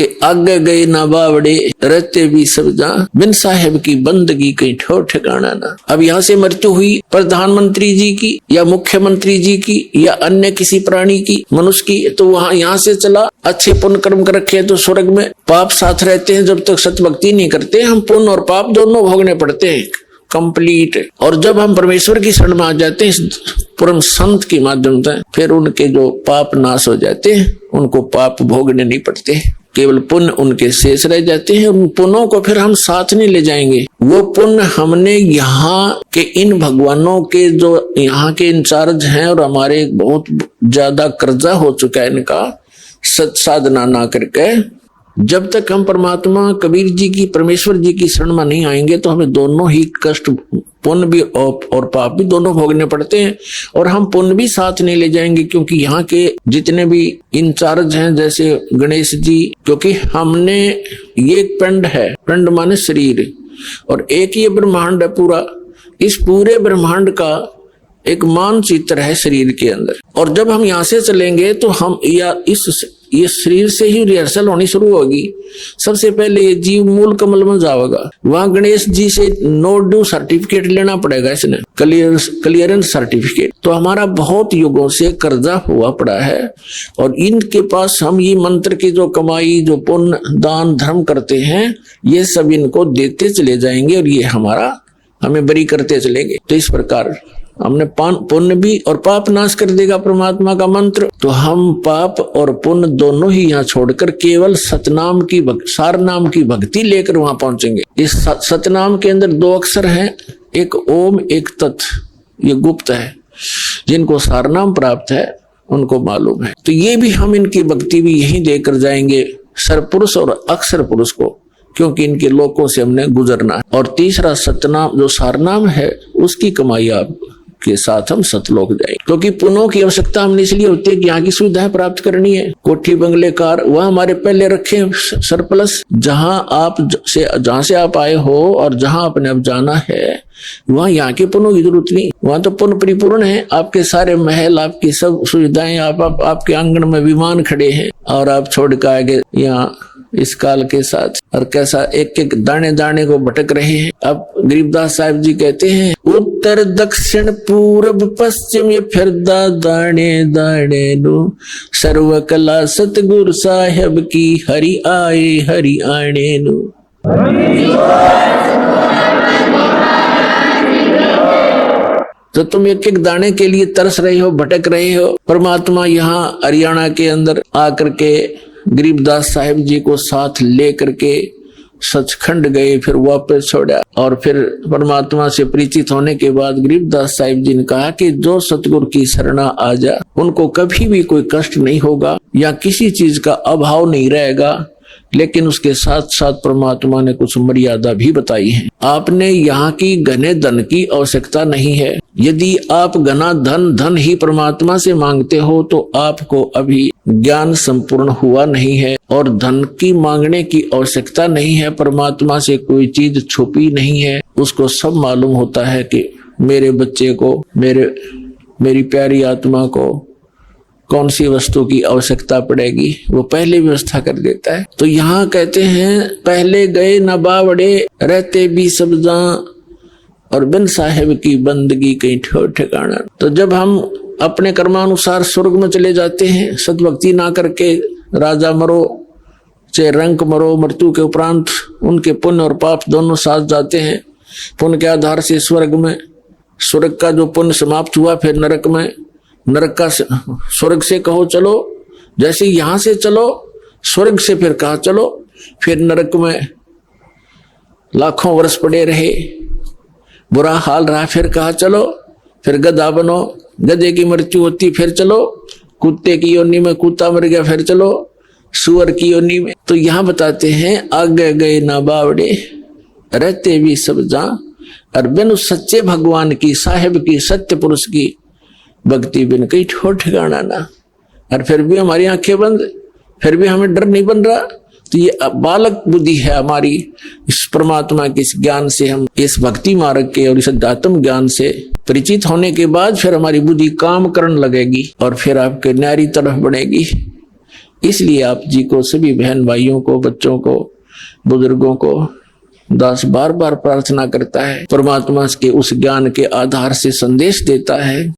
कि आगे गए ना बावड़े रहते भी सब जहां, बिन साहेब की बंदगी कहीं ठोर ठिकाना ना। अब यहाँ से मृत्यु हुई प्रधानमंत्री जी की या मुख्यमंत्री जी की या अन्य किसी प्राणी की, मनुष्य की, तो वहां यहाँ से चला अच्छे पुण्य कर्म कर रखे तो स्वर्ग में, पाप साथ रहते हैं जब तक सत भक्ति नहीं करते, हम पुण्य और पाप दोनों भोगने पड़ते हैं कंप्लीट। और जब हम परमेश्वर की शरण में आ जाते हैं परम संत के माध्यम से, फिर उनके जो पाप नाश हो जाते हैं, उनको पाप भोगने नहीं पड़ते, केवल पुण्य उनके शेष रह जाते हैं। उन पुण्यों को फिर हम साथ नहीं ले जाएंगे। वो पुण्य हमने यहाँ के इन भगवानों के जो यहाँ के इंचार्ज हैं और हमारे बहुत ज्यादा कर्जा हो चुका है इनका, सत साधना ना करके जब तक हम परमात्मा कबीर जी की परमेश्वर जी की शरण में नहीं आएंगे तो हमें दोनों ही कष्ट, पुण्य भी और पाप भी दोनों भोगने पड़ते हैं। और हम पुण्य भी साथ नहीं ले जाएंगे क्योंकि यहाँ के जितने भी इंचार्ज हैं जैसे गणेश जी, क्योंकि हमने ये पिंड है, पिंड माने शरीर, और एक ये ब्रह्मांड है पूरा, इस पूरे ब्रह्मांड का एक मानचित्र है शरीर के अंदर। और जब हम यहाँ से चलेंगे तो हम ये शरीर से ही रिहर्सल होनी शुरू होगी। सबसे पहले ये जीव मूल कमल में जाएगा, वहां गणेश जी से नो ड्यू सर्टिफिकेट लेना पड़ेगा, इसने क्लियरेंस सर्टिफिकेट। तो हमारा बहुत युगों से कर्जा हुआ पड़ा है और इनके पास हम ये मंत्र की जो कमाई, जो पुण्य दान धर्म करते हैं, ये सब इनको देते चले जाएंगे और ये हमें बरी करते चलेंगे। तो इस प्रकार हमने पुण्य भी और पाप नाश कर देगा परमात्मा का मंत्र। तो हम पाप और पुण्य दोनों ही यहाँ छोड़कर केवल सतनाम की सार नाम की भक्ति लेकर वहां पहुंचेंगे। इस सतनाम के अंदर 2 अक्षर हैं, एक ओम एक तत्, ये गुप्त है, जिनको सारनाम प्राप्त है उनको मालूम है। तो ये भी हम इनकी भक्ति भी यही देकर जाएंगे, सरपुरुष और अक्षर पुरुष को, क्योंकि इनके लोकों से हमने गुजरना है। और तीसरा सतनाम जो सारनाम है, उसकी कमाई आप के साथ हम सतलोक जाए, क्योंकि पुण्यों की आवश्यकता हमने इसलिए होती है कि यहाँ की सुविधाएं प्राप्त करनी है। कोठी बंगले कार वह हमारे पहले रखे सरप्लस, जहाँ से आप आए हो और जहाँ आपने अब जाना है वहाँ यहाँ के पुण्यों की जरूरत नहीं, वहां तो पुण्य परिपूर्ण है। आपके सारे महल, आपकी सब सुविधाएं, आपके आंगन में विमान खड़े हैं और आप छोड़ कर आगे यहाँ इस काल के साथ, और कैसा एक एक दाने दाने को भटक रहे हैं। अब गरीबदास साहिब जी कहते हैं, उत्तर दक्षिण पूर्व पश्चिम ये फिरदा दाने दाने नो, सर्व कला सतगुरु साहेब की हरि आए हरि आने नो। तो तुम एक एक दाने के लिए तरस रहे हो, भटक रहे हो। परमात्मा यहाँ हरियाणा के अंदर आकर के गरीबदास साहिब जी को साथ लेकर के सचखंड गए, फिर वापस छोड़ा। और फिर परमात्मा से परिचित होने के बाद गरीबदास साहिब जी ने कहा कि जो सतगुरु की शरणा आ जा, उनको कभी भी कोई कष्ट नहीं होगा या किसी चीज का अभाव नहीं रहेगा। लेकिन उसके साथ साथ परमात्मा ने कुछ मर्यादा भी बताई है। आपने यहाँ की घने धन की आवश्यकता नहीं है। यदि आप घना धन ही परमात्मा से मांगते हो तो आपको अभी ज्ञान संपूर्ण हुआ नहीं है, और धन की मांगने की आवश्यकता नहीं है। परमात्मा से कोई चीज छुपी नहीं है, उसको सब मालूम होता है कि मेरे बच्चे को, मेरी प्यारी आत्मा को कौन सी वस्तु की आवश्यकता पड़ेगी, वो पहले व्यवस्था कर देता है। तो यहाँ कहते हैं, पहले गए न बावड़े रहते भी सब जहां, और बिन साहेब की बंदगी कहीं ठोर ठिकाना। तो जब हम अपने कर्मानुसार स्वर्ग में चले जाते हैं, सद्भक्ति ना करके राजा मरो चाहे रंक मरो, मृत्यु के उपरांत उनके पुण्य और पाप दोनों साथ जाते हैं। पुण्य के आधार से स्वर्ग का जो पुण्य समाप्त हुआ, फिर नरक में, नरक का स्वर्ग से कहो चलो, जैसे यहां से चलो स्वर्ग से फिर कहा चलो, फिर नरक में लाखों वर्ष पड़े रहे, बुरा हाल रहा, फिर कहा चलो, फिर गधा बनो, गधे की मृत्यु होती, फिर चलो, कुत्ते की योनि में कुत्ता मर गया, फिर चलो सुअर की योनि में। तो यहाँ बताते हैं, आगे गए ना बावड़े रहते भी सब जहां, और बिन सच्चे भगवान की, साहेब की, सत्य पुरुष की भक्ति बिन कहीं ठोर ठिकाना ना। और फिर भी हमारी आंखें बंद, फिर भी हमें डर नहीं बन रहा। तो ये बालक बुद्धि है हमारी। इस परमात्मा के इस ज्ञान से, हम इस भक्ति मार्ग के और इस अध्यात्म ज्ञान से परिचित होने के बाद फिर हमारी बुद्धि काम करने लगेगी और फिर आपके न्यारी तरफ बढ़ेगी। इसलिए आप जी को, सभी बहन भाइयों को, बच्चों को, बुजुर्गों को दास बार बार प्रार्थना करता है, परमात्मा के उस ज्ञान के आधार से संदेश देता है